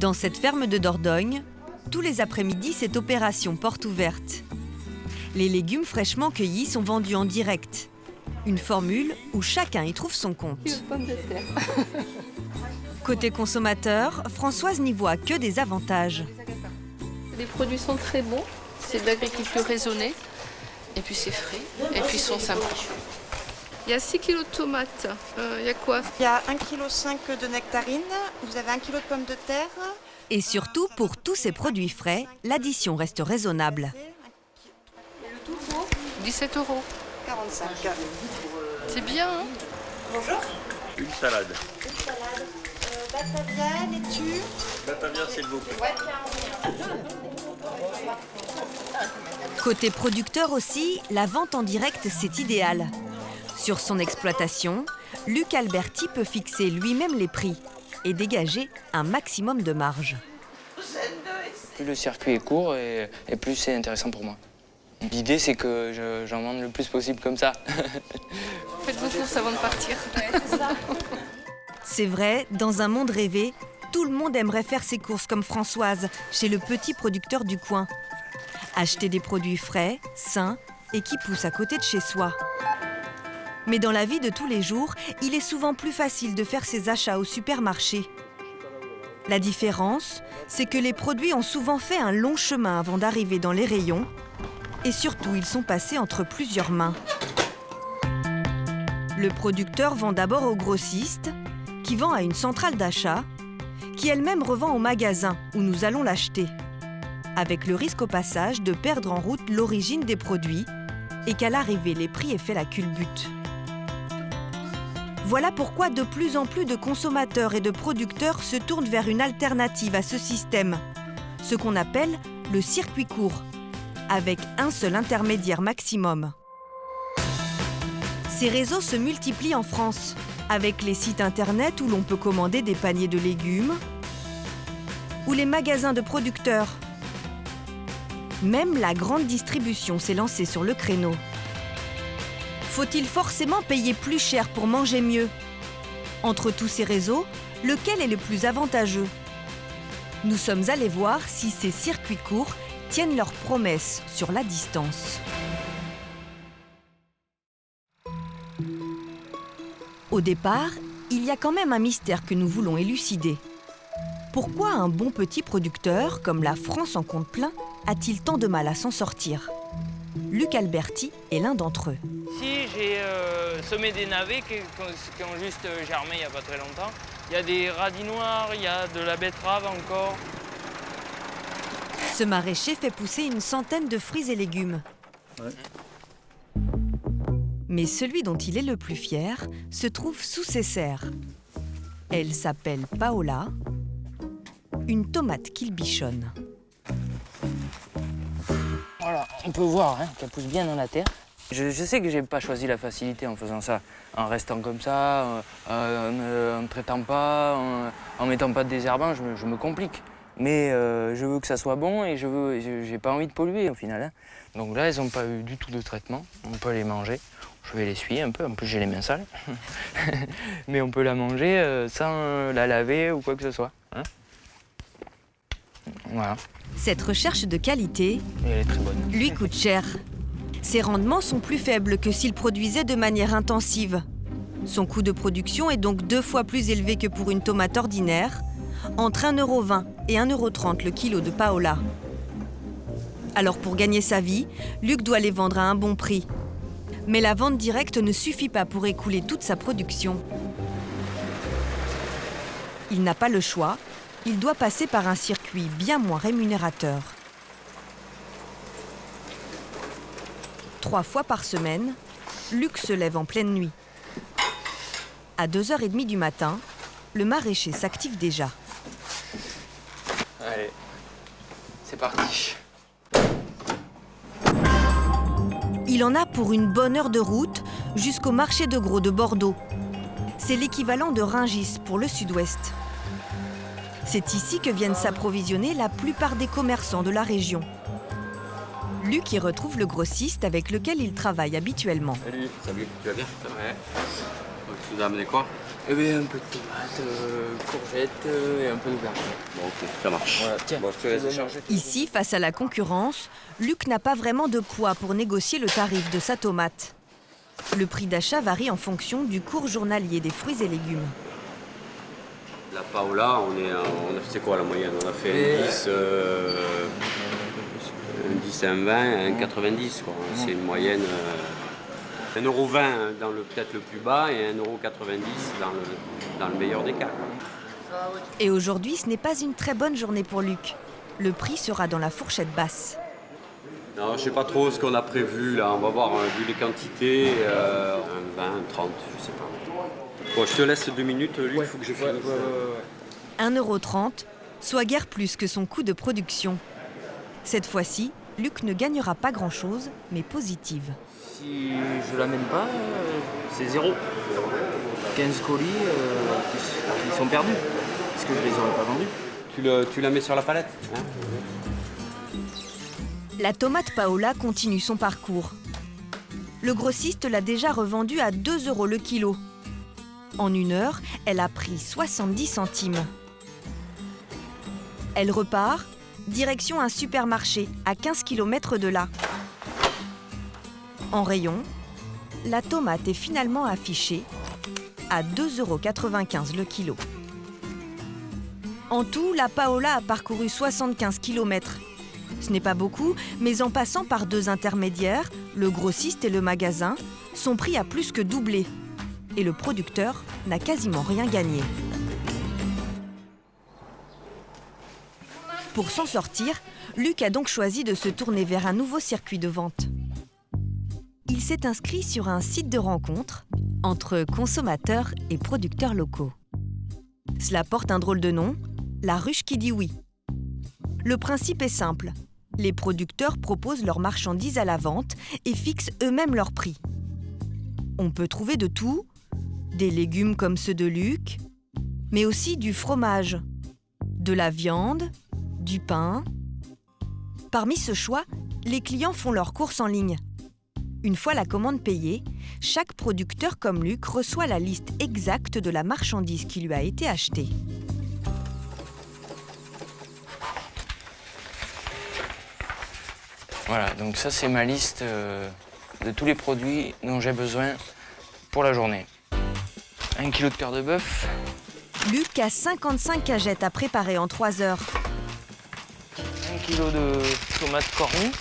Dans cette ferme de Dordogne, tous les après-midi, c'est opération porte ouverte. Les légumes fraîchement cueillis sont vendus en direct. Une formule où chacun y trouve son compte. Côté consommateur, Françoise n'y voit que des avantages. Les produits sont très bons, c'est de l'agriculture raisonnée, et puis c'est frais, et puis ils sont sympas. Il y a 6 kg de tomates, il y a quoi? Il y a 1,5 kg de nectarines, vous avez 1 kg de pommes de terre. Et surtout, pour tous ces produits frais, l'addition reste raisonnable. Le tout pour 17 €. 45. C'est bien, hein? Bonjour. Une salade. Une salade. Batavia, laitue. Batavia, s'il vous plaît. Côté producteur aussi, la vente en direct, c'est idéal. Sur son exploitation, Luc Alberti peut fixer lui-même les prix et dégager un maximum de marge. Plus le circuit est court et plus c'est intéressant pour moi. L'idée, c'est que j'en vende le plus possible comme ça. Faites vos courses avant de partir. C'est vrai, dans un monde rêvé, tout le monde aimerait faire ses courses comme Françoise, chez le petit producteur du coin. Acheter des produits frais, sains et qui poussent à côté de chez soi. Mais dans la vie de tous les jours, il est souvent plus facile de faire ses achats au supermarché. La différence, c'est que les produits ont souvent fait un long chemin avant d'arriver dans les rayons et surtout, ils sont passés entre plusieurs mains. Le producteur vend d'abord au grossiste, qui vend à une centrale d'achat, qui elle-même revend au magasin où nous allons l'acheter, avec le risque au passage de perdre en route l'origine des produits et qu'à l'arrivée, les prix aient fait la culbute. Voilà pourquoi de plus en plus de consommateurs et de producteurs se tournent vers une alternative à ce système, ce qu'on appelle le circuit court, avec un seul intermédiaire maximum. Ces réseaux se multiplient en France, avec les sites internet où l'on peut commander des paniers de légumes, ou les magasins de producteurs. Même la grande distribution s'est lancée sur le créneau. Faut-il forcément payer plus cher pour manger mieux? Entre tous ces réseaux, lequel est le plus avantageux? Nous sommes allés voir si ces circuits courts tiennent leurs promesses sur la distance. Au départ, il y a quand même un mystère que nous voulons élucider. Pourquoi un bon petit producteur, comme la France en compte plein, a-t-il tant de mal à s'en sortir? Luc Alberti est l'un d'entre eux. Ici, j'ai semé des navets qui ont juste germé il n'y a pas très longtemps. Il y a des radis noirs, il y a de la betterave encore. Ce maraîcher fait pousser une centaine de fruits et légumes. Ouais. Mais celui dont il est le plus fier se trouve sous ses serres. Elle s'appelle Paola, une tomate qu'il bichonne. Voilà, on peut voir qu'elle pousse bien dans la terre. Je sais que j'ai pas choisi la facilité en faisant ça, en restant comme ça, en ne traitant pas, en mettant pas de désherbant, je me complique. Mais je veux que ça soit bon et j'ai pas envie de polluer au final. Hein. Donc là, elles n'ont pas eu du tout de traitement, on peut les manger. Je vais l'essuyer un peu, en plus j'ai les mains sales. Mais on peut la manger sans la laver ou quoi que ce soit. Hein. Voilà. Cette recherche de qualité Et elle est très bonne. lui coûte cher. Ses rendements sont plus faibles que s'il produisait de manière intensive. Son coût de production est donc 2 fois plus élevé que pour une tomate ordinaire, entre 1,20 € et 1,30 € le kilo de Paola. Alors pour gagner sa vie, Luc doit les vendre à un bon prix. Mais la vente directe ne suffit pas pour écouler toute sa production. Il n'a pas le choix, il doit passer par un circuit bien moins rémunérateur. 3 fois par semaine, Luc se lève en pleine nuit. À 2h30 du matin, le maraîcher s'active déjà. Allez, c'est parti. Il en a pour une bonne heure de route jusqu'au marché de gros de Bordeaux. C'est l'équivalent de Rungis pour le sud-ouest. C'est ici que viennent s'approvisionner la plupart des commerçants de la région. Luc y retrouve le grossiste avec lequel il travaille habituellement. Salut. Salut, tu vas bien? Ouais. Vous avez amené quoi? Eh bien, un peu de tomates, courgettes et un peu de beurre. Bon, ok, ça marche. Voilà, tiens, Bon, je te laisse chercher. Ici, face à la concurrence, Luc n'a pas vraiment de poids pour négocier le tarif de sa tomate. Le prix d'achat varie en fonction du cours journalier des fruits et légumes. La Paola, c'est quoi la moyenne? On a fait un 10, un 20, un 90. Quoi. C'est une moyenne 1,20 € dans peut-être le plus bas et 1,90 € dans le meilleur des cas. Quoi. Et aujourd'hui, ce n'est pas une très bonne journée pour Luc. Le prix sera dans la fourchette basse. Non, je ne sais pas trop ce qu'on a prévu là. On va voir, vu les quantités, un 20, un 30, je sais pas. Bon, je te laisse 2 minutes, Luc, il faut que je finisse. 1,30 €, soit guère plus que son coût de production. Cette fois-ci, Luc ne gagnera pas grand-chose, mais positive. Si je l'amène pas, c'est 0. 15 colis qui sont perdus, parce que je les aurais pas vendus. Tu la mets sur la palette hein? La tomate Paola continue son parcours. Le grossiste l'a déjà revendue à 2 € le kilo. En 1 heure, elle a pris 70 centimes. Elle repart, direction un supermarché à 15 km de là. En rayon, la tomate est finalement affichée à 2,95 € le kilo. En tout, la Paola a parcouru 75 km. Ce n'est pas beaucoup, mais en passant par 2 intermédiaires, le grossiste et le magasin, son prix a plus que doublé. Et le producteur n'a quasiment rien gagné. Pour s'en sortir, Luc a donc choisi de se tourner vers un nouveau circuit de vente. Il s'est inscrit sur un site de rencontre entre consommateurs et producteurs locaux. Cela porte un drôle de nom, la ruche qui dit oui. Le principe est simple. Les producteurs proposent leurs marchandises à la vente et fixent eux-mêmes leur prix. On peut trouver de tout, des légumes comme ceux de Luc, mais aussi du fromage, de la viande, du pain. Parmi ce choix, les clients font leurs courses en ligne. Une fois la commande payée, chaque producteur comme Luc reçoit la liste exacte de la marchandise qui lui a été achetée. Voilà, donc ça c'est ma liste de tous les produits dont j'ai besoin pour la journée. 1 kg de cœur de bœuf. Luc a 55 cagettes à préparer en 3 heures. 1 kg de tomates cornues.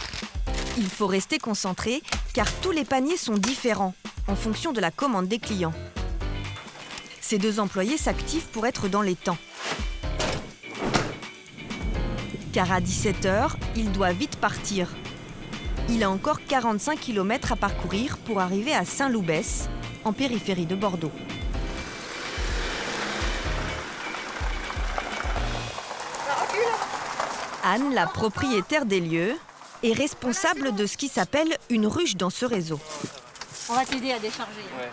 Il faut rester concentré car tous les paniers sont différents en fonction de la commande des clients. Ces 2 employés s'activent pour être dans les temps. Car à 17 h, il doit vite partir. Il a encore 45 km à parcourir pour arriver à Saint-Loubès, en périphérie de Bordeaux. Anne, la propriétaire des lieux, est responsable de ce qui s'appelle une ruche dans ce réseau. On va t'aider à décharger. Ouais.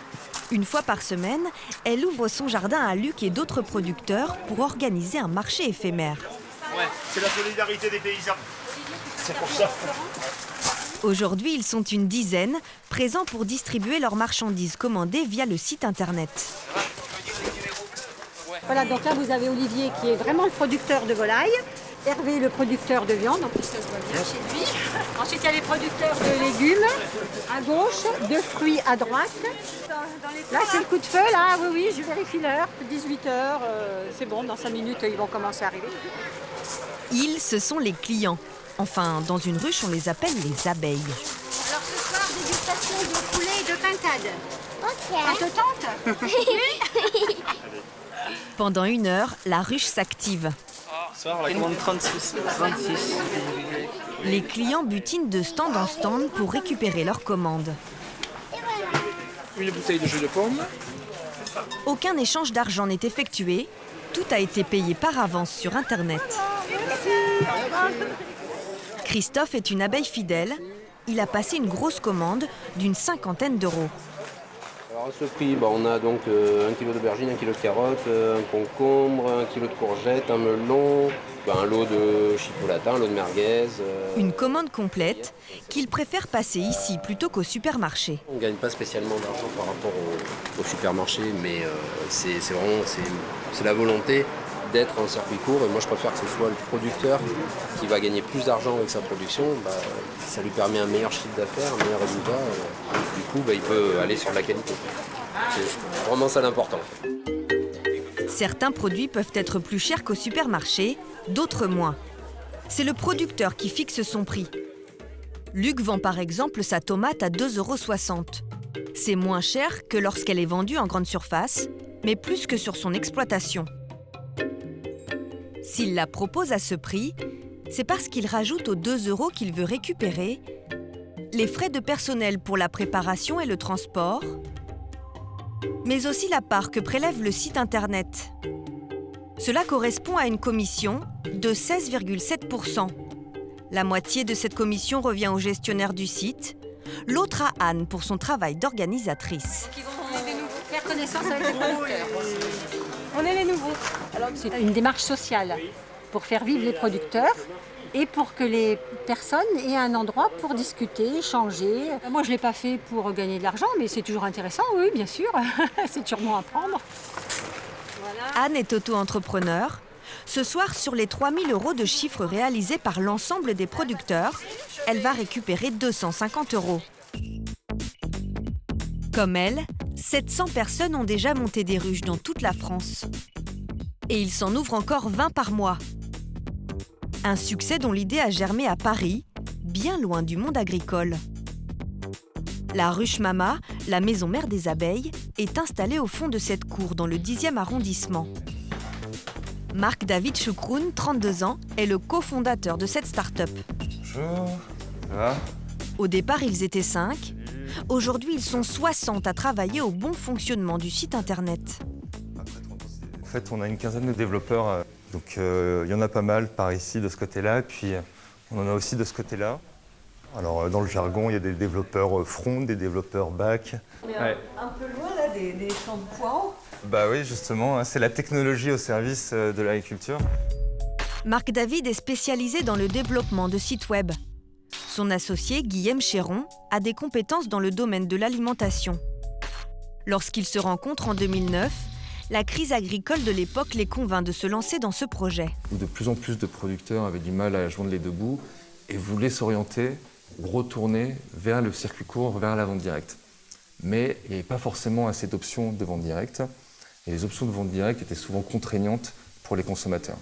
Une fois par semaine, elle ouvre son jardin à Luc et d'autres producteurs pour organiser un marché éphémère. C'est la solidarité des paysans. C'est pour ça. Aujourd'hui, ils sont une dizaine, présents pour distribuer leurs marchandises commandées via le site internet. Voilà, donc là vous avez Olivier qui est vraiment le producteur de volaille, Hervé le producteur de viande, en plus ça se voit bien chez lui. Ensuite il y a les producteurs de légumes à gauche, de fruits à droite. Là c'est le coup de feu, là, oui, je vérifie l'heure, 18 h, c'est bon, dans 5 minutes ils vont commencer à arriver. Ils, ce sont les clients. Enfin, dans une ruche, on les appelle les abeilles. Alors ce soir, dégustation de poulet et de pintade. Ok. Ça te tente? Pendant 1 heure, la ruche s'active. Ce soir, la commande 36. 36. Les clients butinent de stand en stand pour récupérer leurs commandes. Une bouteille de jus de pomme. Aucun échange d'argent n'est effectué. Tout a été payé par avance sur Internet. Christophe est une abeille fidèle. Il a passé une grosse commande d'une 50aine d'euros. Alors à ce prix, on a donc 1 kg d'aubergines, 1 kg de carottes, un concombre, 1 kg de courgettes, un melon, un lot de chipolata, un lot de merguez. Une commande complète qu'il préfère passer ici plutôt qu'au supermarché. On ne gagne pas spécialement d'argent par rapport au supermarché, mais c'est vraiment la volonté d'être en circuit court. Et moi, je préfère que ce soit le producteur qui va gagner plus d'argent avec sa production. Ça lui permet un meilleur chiffre d'affaires, un meilleur résultat. Du coup, il peut aller sur la qualité. C'est vraiment ça l'important. Certains produits peuvent être plus chers qu'au supermarché, d'autres moins. C'est le producteur qui fixe son prix. Luc vend par exemple sa tomate à 2,60 €. C'est moins cher que lorsqu'elle est vendue en grande surface, mais plus que sur son exploitation. S'il la propose à ce prix, c'est parce qu'il rajoute aux 2 € qu'il veut récupérer les frais de personnel pour la préparation et le transport, mais aussi la part que prélève le site internet. Cela correspond à une commission de 16,7 %. La moitié de cette commission revient au gestionnaire du site, l'autre à Anne pour son travail d'organisatrice. Faire connaissance avec les producteurs. On est les nouveaux. C'est une démarche sociale pour faire vivre les producteurs et pour que les personnes aient un endroit pour discuter, échanger. Moi, je ne l'ai pas fait pour gagner de l'argent, mais c'est toujours intéressant, oui, bien sûr. C'est toujours bon à prendre. Voilà. Anne est auto-entrepreneur. Ce soir, sur les 3 000 € de chiffre réalisé par l'ensemble des producteurs, elle va récupérer 250 €. Comme elle, 700 personnes ont déjà monté des ruches dans toute la France. Et il s'en ouvre encore 20 par mois. Un succès dont l'idée a germé à Paris, bien loin du monde agricole. La ruche Mama, la maison mère des abeilles, est installée au fond de cette cour dans le 10e arrondissement. Marc-David Choukroun, 32 ans, est le cofondateur de cette start-up. Bonjour, ça va ? Au départ, ils étaient 5. Aujourd'hui, ils sont 60 à travailler au bon fonctionnement du site internet. En fait, on a une quinzaine de développeurs, donc il y en a pas mal par ici, de ce côté-là, et puis on en a aussi de ce côté-là. Alors, dans le jargon, il y a des développeurs front, des développeurs back. On est un peu loin là des champs de poireaux. Bah oui, justement, c'est la technologie au service de l'agriculture. Marc-David est spécialisé dans le développement de sites web. Son associé, Guillaume Chéron, a des compétences dans le domaine de l'alimentation. Lorsqu'ils se rencontrent en 2009, la crise agricole de l'époque les convainc de se lancer dans ce projet. De plus en plus de producteurs avaient du mal à joindre les deux bouts et voulaient s'orienter, retourner vers le circuit court, vers la vente directe. Mais il n'y avait pas forcément assez d'options de vente directe. Et les options de vente directe étaient souvent contraignantes pour les consommateurs.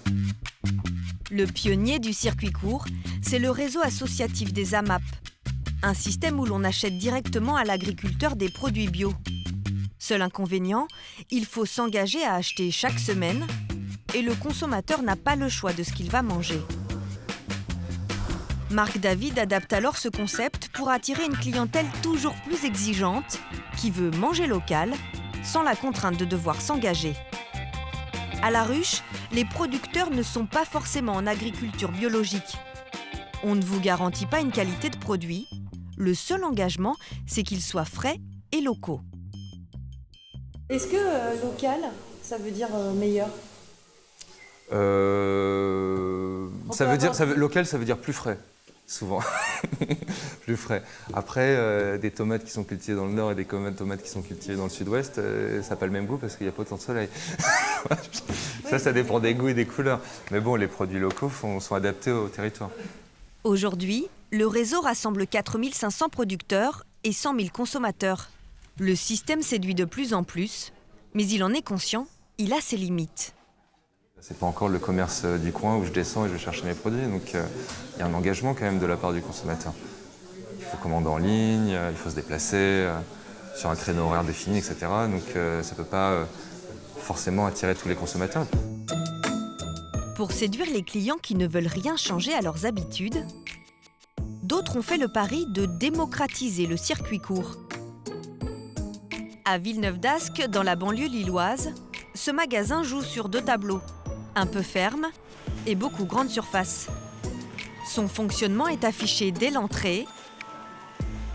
Le pionnier du circuit court, c'est le réseau associatif des AMAP, un système où l'on achète directement à l'agriculteur des produits bio. Seul inconvénient, il faut s'engager à acheter chaque semaine et le consommateur n'a pas le choix de ce qu'il va manger. Marc-David adapte alors ce concept pour attirer une clientèle toujours plus exigeante qui veut manger local sans la contrainte de devoir s'engager. À la ruche, les producteurs ne sont pas forcément en agriculture biologique. On ne vous garantit pas une qualité de produit. Le seul engagement, c'est qu'ils soient frais et locaux. Est-ce que local, ça veut dire meilleur ? Local, ça veut dire plus frais, souvent. Plus frais. Après, des tomates qui sont cultivées dans le nord et des tomates qui sont cultivées dans le sud-ouest, ça n'a pas le même goût parce qu'il n'y a pas autant de soleil. Ça dépend des goûts et des couleurs. Mais bon, les produits locaux sont adaptés au territoire. Aujourd'hui, le réseau rassemble 4 500 producteurs et 100 000 consommateurs. Le système séduit de plus en plus, mais il en est conscient, il a ses limites. C'est pas encore le commerce du coin où je descends et je cherche mes produits, donc il y a un engagement quand même de la part du consommateur. Il faut commander en ligne, il faut se déplacer sur un créneau horaire défini, etc. Donc ça peut pas forcément attirer tous les consommateurs. Pour séduire les clients qui ne veulent rien changer à leurs habitudes, d'autres ont fait le pari de démocratiser le circuit court. À Villeneuve-d'Ascq, dans la banlieue lilloise, ce magasin joue sur 2 tableaux, un peu ferme et beaucoup grande surface. Son fonctionnement est affiché dès l'entrée.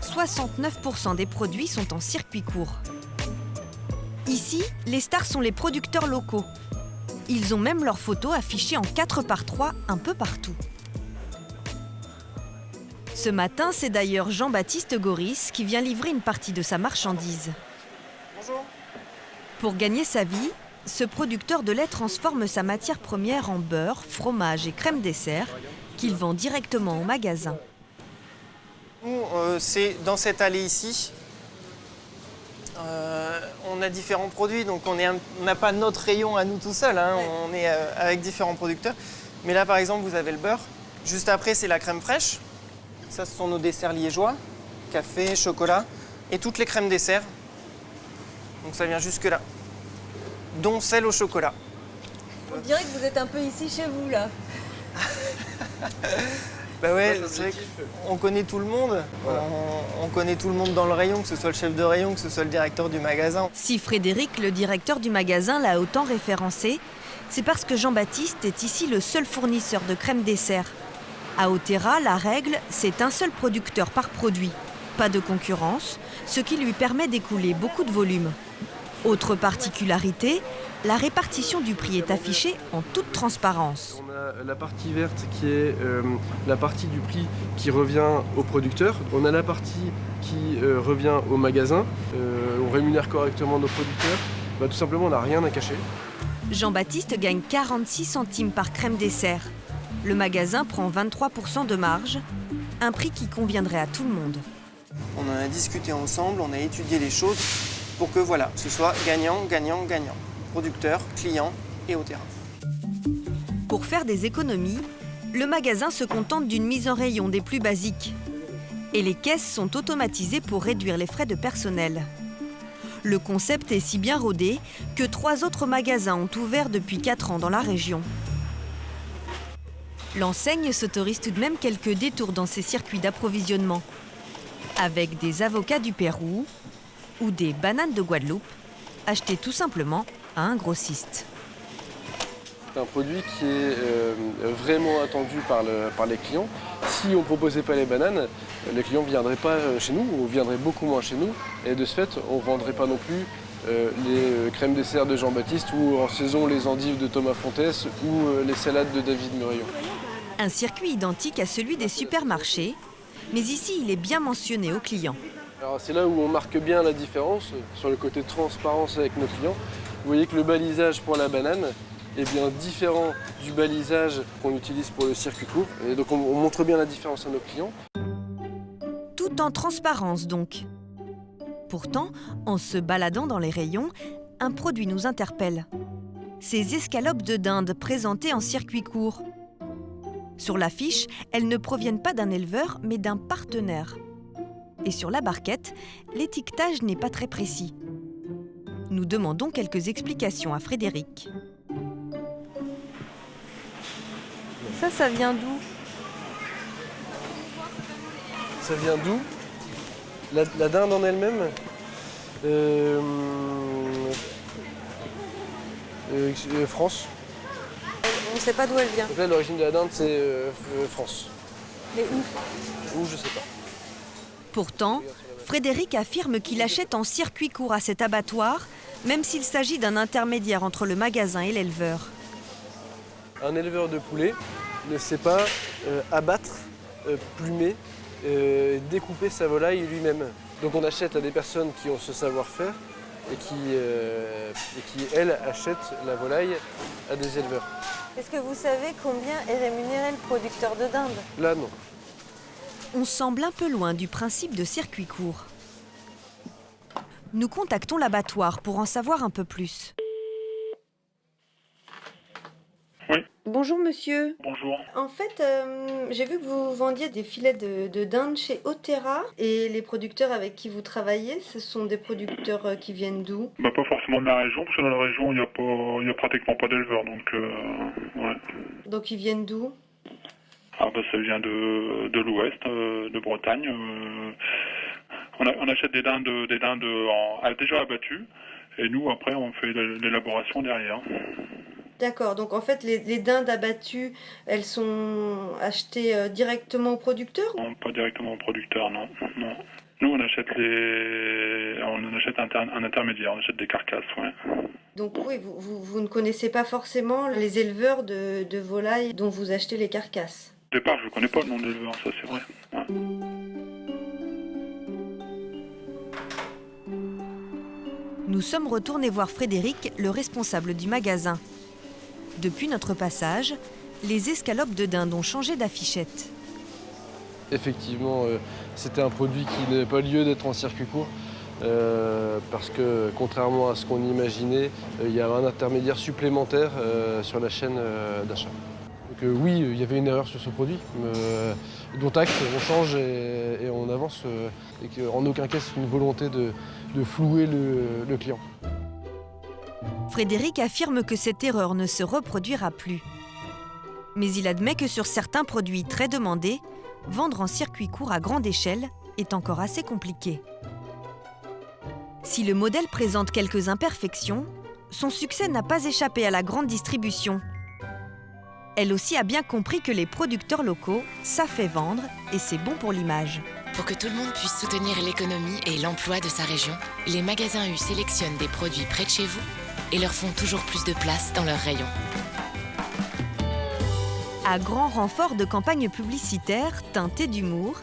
69% des produits sont en circuit court. Ici, les stars sont les producteurs locaux. Ils ont même leurs photos affichées en 4x3 un peu partout. Ce matin, c'est d'ailleurs Jean-Baptiste Goris qui vient livrer une partie de sa marchandise. Bonjour. Pour gagner sa vie, ce producteur de lait transforme sa matière première en beurre, fromage et crème dessert qu'il vend directement au magasin. Nous, c'est dans cette allée ici. On a différents produits, donc on n'a pas notre rayon à nous tout seul, hein, on est avec différents producteurs. Mais là, par exemple, vous avez le beurre. Juste après, c'est la crème fraîche. Ça, ce sont nos desserts liégeois, café, chocolat et toutes les crèmes desserts. Donc ça vient jusque-là, dont celle au chocolat. On dirait que vous êtes un peu ici chez vous, là. Bah ouais, c'est vrai qu'on connaît tout le monde. Voilà. On connaît tout le monde dans le rayon, que ce soit le chef de rayon, que ce soit le directeur du magasin. Si Frédéric, le directeur du magasin, l'a autant référencé, c'est parce que Jean-Baptiste est ici le seul fournisseur de crème dessert. À Otera, la règle, c'est un seul producteur par produit. Pas de concurrence, ce qui lui permet d'écouler beaucoup de volume. Autre particularité, la répartition du prix est affichée en toute transparence. On a la partie verte qui est la partie du prix qui revient au producteur. On a la partie qui revient au magasin. On rémunère correctement nos producteurs. Tout simplement, on n'a rien à cacher. Jean-Baptiste gagne 46 centimes par crème dessert. Le magasin prend 23% de marge, un prix qui conviendrait à tout le monde. On en a discuté ensemble, on a étudié les choses pour que voilà, ce soit gagnant, gagnant, gagnant. Producteur, client et Otera. Pour faire des économies, le magasin se contente d'une mise en rayon des plus basiques. Et les caisses sont automatisées pour réduire les frais de personnel. Le concept est si bien rodé que 3 autres magasins ont ouvert depuis 4 ans dans la région. L'enseigne s'autorise tout de même quelques détours dans ses circuits d'approvisionnement, avec des avocats du Pérou ou des bananes de Guadeloupe, achetées tout simplement à un grossiste. C'est un produit qui est vraiment attendu par les clients. Si on ne proposait pas les bananes, les clients ne viendraient pas chez nous, ou viendraient beaucoup moins chez nous. Et de ce fait, on ne vendrait pas non plus les crèmes desserts de Jean-Baptiste ou en saison les endives de Thomas Fontès ou les salades de David Muraillon. Un circuit identique à celui des supermarchés, mais ici il est bien mentionné aux clients. Alors c'est là où on marque bien la différence, sur le côté transparence avec nos clients. Vous voyez que le balisage pour la banane est bien différent du balisage qu'on utilise pour le circuit court. Et donc on montre bien la différence à nos clients. Tout en transparence donc. Pourtant, en se baladant dans les rayons, un produit nous interpelle. Ces escalopes de dinde présentées en circuit court. Sur l'affiche, elles ne proviennent pas d'un éleveur, mais d'un partenaire. Et sur la barquette, l'étiquetage n'est pas très précis. Nous demandons quelques explications à Frédéric. Ça vient d'où? Ça vient d'où? La dinde en elle-même, France. On ne sait pas d'où elle vient. Donc là, l'origine de la dinde, c'est France. Mais où? Où, je sais pas. Pourtant, Frédéric affirme qu'il achète en circuit court à cet abattoir, même s'il s'agit d'un intermédiaire entre le magasin et l'éleveur. Un éleveur de poulet ne sait pas abattre, plumer, découper sa volaille lui-même. Donc on achète à des personnes qui ont ce savoir-faire et qui, elles, achètent la volaille à des éleveurs. Est-ce que vous savez combien est rémunéré le producteur de dinde? Là, non. On semble un peu loin du principe de circuit court. Nous contactons l'abattoir pour en savoir un peu plus. Oui. Bonjour monsieur. Bonjour. En fait, j'ai vu que vous vendiez des filets de dinde chez Otera et les producteurs avec qui vous travaillez, ce sont des producteurs qui viennent d'où? Pas forcément de ma région, parce que dans la région, il n'y a pratiquement pas d'éleveurs, donc ouais. Donc ils viennent d'où? Ah ça vient de l'ouest, de Bretagne. On achète des dindes déjà abattues, et nous, après, on fait l'élaboration derrière. D'accord, donc en fait, les dindes abattues, elles sont achetées directement au producteur? Non, pas directement au producteur, non. Nous, on achète un intermédiaire, on achète des carcasses, ouais. Donc oui, vous ne connaissez pas forcément les éleveurs de volailles dont vous achetez les carcasses. Au départ, je ne connais pas le nom de l'éleveur, ça c'est vrai. Ouais. Nous sommes retournés voir Frédéric, le responsable du magasin. Depuis notre passage, les escalopes de dinde ont changé d'affichette. Effectivement, c'était un produit qui n'avait pas lieu d'être en circuit court parce que, contrairement à ce qu'on imaginait, il y avait un intermédiaire supplémentaire sur la chaîne d'achat. Donc oui, il y avait une erreur sur ce produit, dont acte, on change et on avance, et qu'en aucun cas c'est une volonté de flouer le client. Frédéric affirme que cette erreur ne se reproduira plus. Mais il admet que sur certains produits très demandés, vendre en circuit court à grande échelle est encore assez compliqué. Si le modèle présente quelques imperfections, son succès n'a pas échappé à la grande distribution. Elle aussi a bien compris que les producteurs locaux, ça fait vendre et c'est bon pour l'image. Pour que tout le monde puisse soutenir l'économie et l'emploi de sa région, les magasins U sélectionnent des produits près de chez vous et leur font toujours plus de place dans leurs rayons. À grand renfort de campagnes publicitaires teintées d'humour,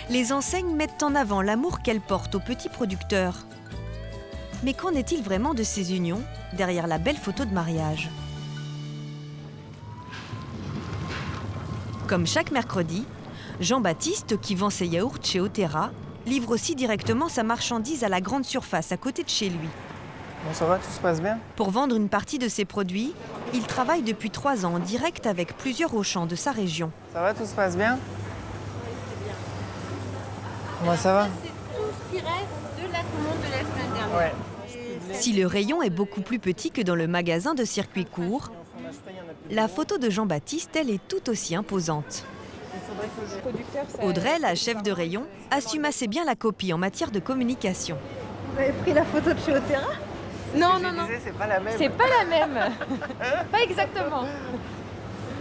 les enseignes mettent en avant l'amour qu'elles portent aux petits producteurs. Mais qu'en est-il vraiment de ces unions derrière la belle photo de mariage ? Comme chaque mercredi, Jean-Baptiste, qui vend ses yaourts chez Otera, livre aussi directement sa marchandise à la grande surface à côté de chez lui. Bon, ça va, tout se passe bien? Pour vendre une partie de ses produits, il travaille depuis 3 ans en direct avec plusieurs Auchan de sa région. Ça va, tout se passe bien? Comment ça va? C'est tout ce qui reste de la commande de la semaine dernière. Ouais. Si le rayon est beaucoup plus petit que dans le magasin de circuit court, la photo de Jean-Baptiste, elle, est tout aussi imposante. Audrey, la chef de rayon, assume assez bien la copie en matière de communication. Vous avez pris la photo de chez Otera? Non. C'est pas la même. C'est pas la même. Pas exactement.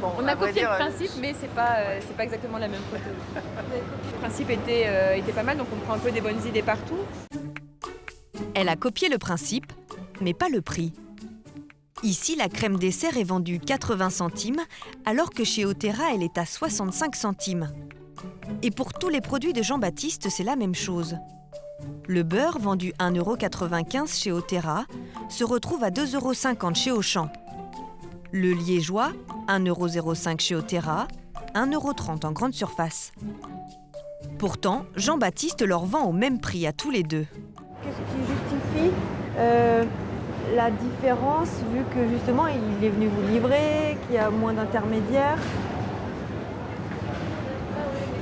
Bon, on a copié le principe, mais c'est pas exactement la même photo. Le principe était pas mal, donc on prend un peu des bonnes idées partout. Elle a copié le principe, mais pas le prix. Ici, la crème dessert est vendue 80 centimes, alors que chez Otera, elle est à 65 centimes. Et pour tous les produits de Jean-Baptiste, c'est la même chose. Le beurre, vendu 1,95 € chez Otera, se retrouve à 2,50 € chez Auchan. Le liégeois, 1,05 € chez Otera, 1,30 € en grande surface. Pourtant, Jean-Baptiste leur vend au même prix à tous les deux. Qu'est-ce qui justifie la différence, vu que justement il est venu vous livrer, qu'il y a moins d'intermédiaires?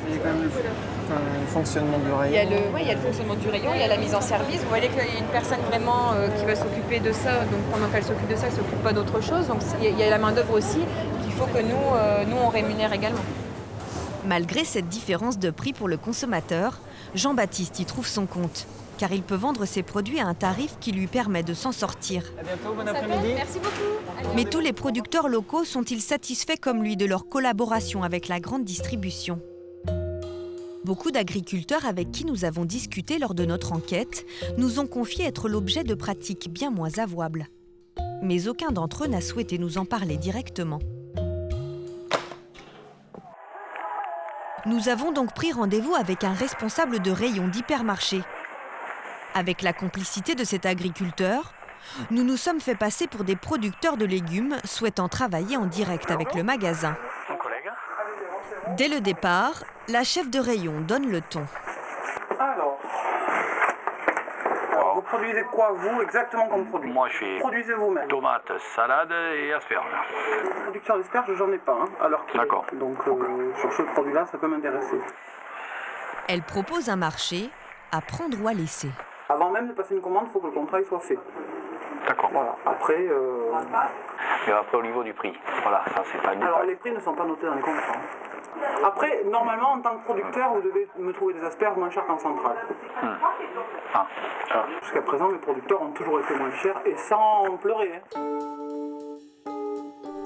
C'est quand même le fonctionnement du rayon. Il y a le fonctionnement du rayon, il y a la mise en service. Vous voyez qu'il y a une personne vraiment qui va s'occuper de ça, donc pendant qu'elle s'occupe de ça, elle ne s'occupe pas d'autre chose. Donc il y a la main-d'œuvre aussi qu'il faut que nous on rémunère également. Malgré cette différence de prix pour le consommateur, Jean-Baptiste y trouve son compte, car il peut vendre ses produits à un tarif qui lui permet de s'en sortir. À bientôt, bon après-midi. Merci beaucoup. Mais tous les producteurs locaux sont-ils satisfaits comme lui de leur collaboration avec la grande distribution ? Beaucoup d'agriculteurs avec qui nous avons discuté lors de notre enquête nous ont confié être l'objet de pratiques bien moins avouables. Mais aucun d'entre eux n'a souhaité nous en parler directement. Nous avons donc pris rendez-vous avec un responsable de rayon d'hypermarché. Avec la complicité de cet agriculteur, nous nous sommes fait passer pour des producteurs de légumes souhaitant travailler en direct avec le magasin. Dès le départ, la chef de rayon donne le ton. Alors, vous produisez quoi, vous, exactement comme produit? Moi, je fais produisez vous-même. Tomates, salade et asperges. Production d'asperges, j'en ai pas, alors qu'il D'accord. Donc, sur ce produit-là, ça peut m'intéresser. Elle propose un marché à prendre ou à laisser. Avant même de passer une commande, il faut que le contrat soit fait. D'accord. Voilà. Après... Et après, au niveau du prix, voilà, ça c'est pas une Alors, les prix ne sont pas notés dans les contrats. Après, normalement, en tant que producteur, vous devez me trouver des asperges moins chères qu'en centrale. Jusqu'à présent, mes producteurs ont toujours été moins chers et sans pleurer.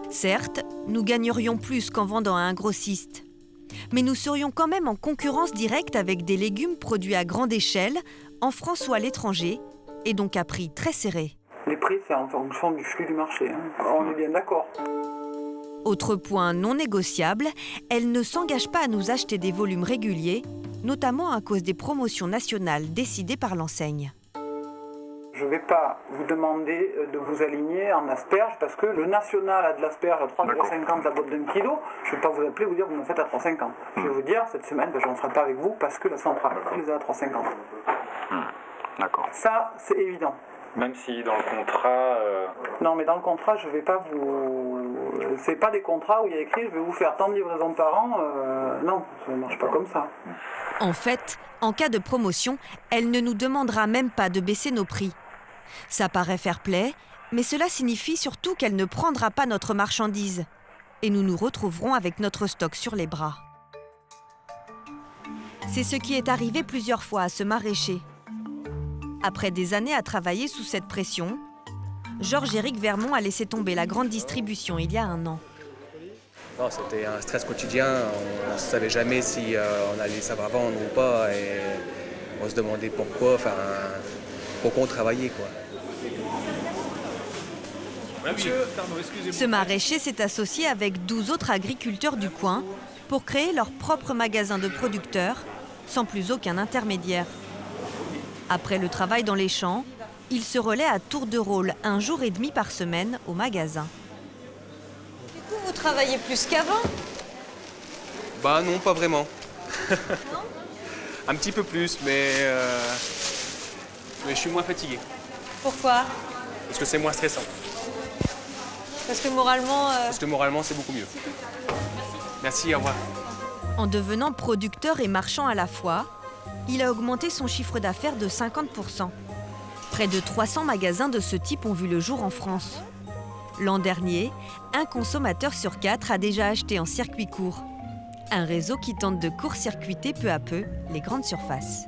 Certes, nous gagnerions plus qu'en vendant à un grossiste. Mais nous serions quand même en concurrence directe avec des légumes produits à grande échelle, en France ou à l'étranger, et donc à prix très serré. Les prix, c'est en fonction du flux du marché, hein. On est bien d'accord. Autre point non négociable, elle ne s'engage pas à nous acheter des volumes réguliers, notamment à cause des promotions nationales décidées par l'enseigne. Je ne vais pas vous demander de vous aligner en asperges parce que le national a de l'asperge à 3,50 € la boîte d'un kilo. Je ne vais pas vous appeler et vous dire vous me faites à 3,50 €. Je vais vous dire cette semaine, je n'en ferai pas avec vous parce que la centrale les a à 3,50 €. D'accord. Ça, c'est évident. Même si dans le contrat... Non, mais dans le contrat, je ne vais pas vous... C'est pas des contrats où il y a écrit je vais vous faire tant de livraisons par an. Non, ça ne marche pas comme ça. En fait, en cas de promotion, elle ne nous demandera même pas de baisser nos prix. Ça paraît fair-play, mais cela signifie surtout qu'elle ne prendra pas notre marchandise. Et nous nous retrouverons avec notre stock sur les bras. C'est ce qui est arrivé plusieurs fois à ce maraîcher. Après des années à travailler sous cette pression, Georges-Éric Vermont a laissé tomber la grande distribution il y a 1 an. Non, c'était un stress quotidien. On ne savait jamais si on allait savoir vendre ou pas. Et on se demandait pourquoi on travaillait, quoi. Ce maraîcher s'est associé avec 12 autres agriculteurs du coin pour créer leur propre magasin de producteurs, sans plus aucun intermédiaire. Après le travail dans les champs, il se relaie à tour de rôle 1 jour et demi par semaine au magasin. Du coup, vous travaillez plus qu'avant? Bah non, pas vraiment. Un petit peu plus, mais je suis moins fatigué. Pourquoi? Parce que c'est moins stressant. Parce que moralement... Parce que moralement, c'est beaucoup mieux. Merci, au revoir. En devenant producteur et marchand à la fois, il a augmenté son chiffre d'affaires de 50%. Près de 300 magasins de ce type ont vu le jour en France. L'an dernier, 1 consommateur sur 4 a déjà acheté en circuit court. Un réseau qui tente de court-circuiter peu à peu les grandes surfaces.